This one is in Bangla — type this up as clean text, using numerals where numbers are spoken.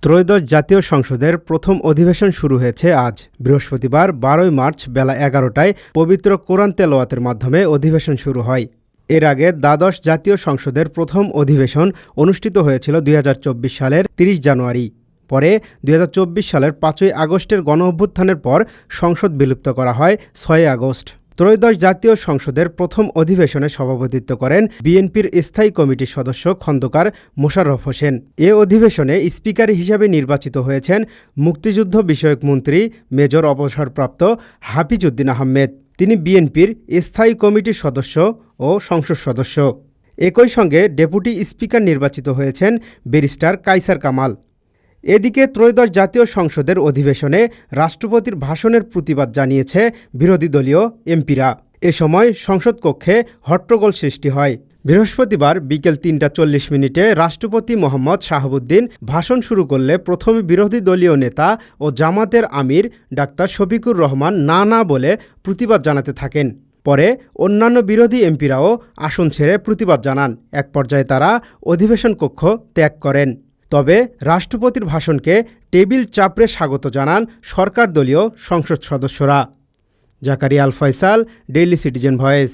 ত্রয়োদশ জাতীয় সংসদের প্রথম অধিবেশন শুরু হয়েছে আজ বৃহস্পতিবার ১২ মার্চ বেলা ১১টায় পবিত্র কোরআন তেলাওয়াতের মাধ্যমে অধিবেশন শুরু হয়। এর আগে দ্বাদশ জাতীয় সংসদের প্রথম অধিবেশন অনুষ্ঠিত হয়েছিল ২০২৪ সালের ৩০ জানুয়ারি। পরে ২০২৪ সালের ৫ই আগস্টের গণঅভ্যুত্থানের পর সংসদ বিলুপ্ত করা হয় ৬ আগস্ট। ত্রয়োদশ জাতীয় সংসদের প্রথম অধিবেশনে সভাপতিত্ব করেন বিএনপির স্থায়ী কমিটির সদস্য খন্দকার মোশাররফ হোসেন। এ অধিবেশনে স্পিকার হিসেবে নির্বাচিত হয়েছেন মুক্তিযুদ্ধ বিষয়ক মন্ত্রী মেজর অবসরপ্রাপ্ত হাফিজ উদ্দিন আহমেদ। তিনি বিএনপির স্থায়ী কমিটির সদস্য ও সংসদ সদস্য। একই সঙ্গে ডেপুটি স্পিকার নির্বাচিত হয়েছেন ব্যারিস্টার কায়সার কামাল। এদিকে ত্রয়োদশ জাতীয় সংসদের অধিবেশনে রাষ্ট্রপতির ভাষণের প্রতিবাদ জানিয়েছে বিরোধী দলীয় এমপিরা। এ সময় সংসদ কক্ষে হট্টগোল সৃষ্টি হয়। বৃহস্পতিবার বিকেল ৩টা ৪০ মিনিটে রাষ্ট্রপতি মোহাম্মদ শাহাবুদ্দিন ভাষণ শুরু করলে প্রথমে বিরোধী দলীয় নেতা ও জামাতের আমির ডাক্তার শফিকুর রহমান না বলে প্রতিবাদ জানাতে থাকেন। পরে অন্যান্য বিরোধী এমপিরাও আসন ছেড়ে প্রতিবাদ জানান। এক পর্যায়ে তারা অধিবেশন কক্ষ ত্যাগ করেন। তবে রাষ্ট্রপতির ভাষণকে টেবিল চাপড়ে স্বাগত জানান সরকার দলীয় সংসদ সদস্যরা। জাকারিয়া আল ফয়সাল, ডেইলি সিটিজেন ভয়েস।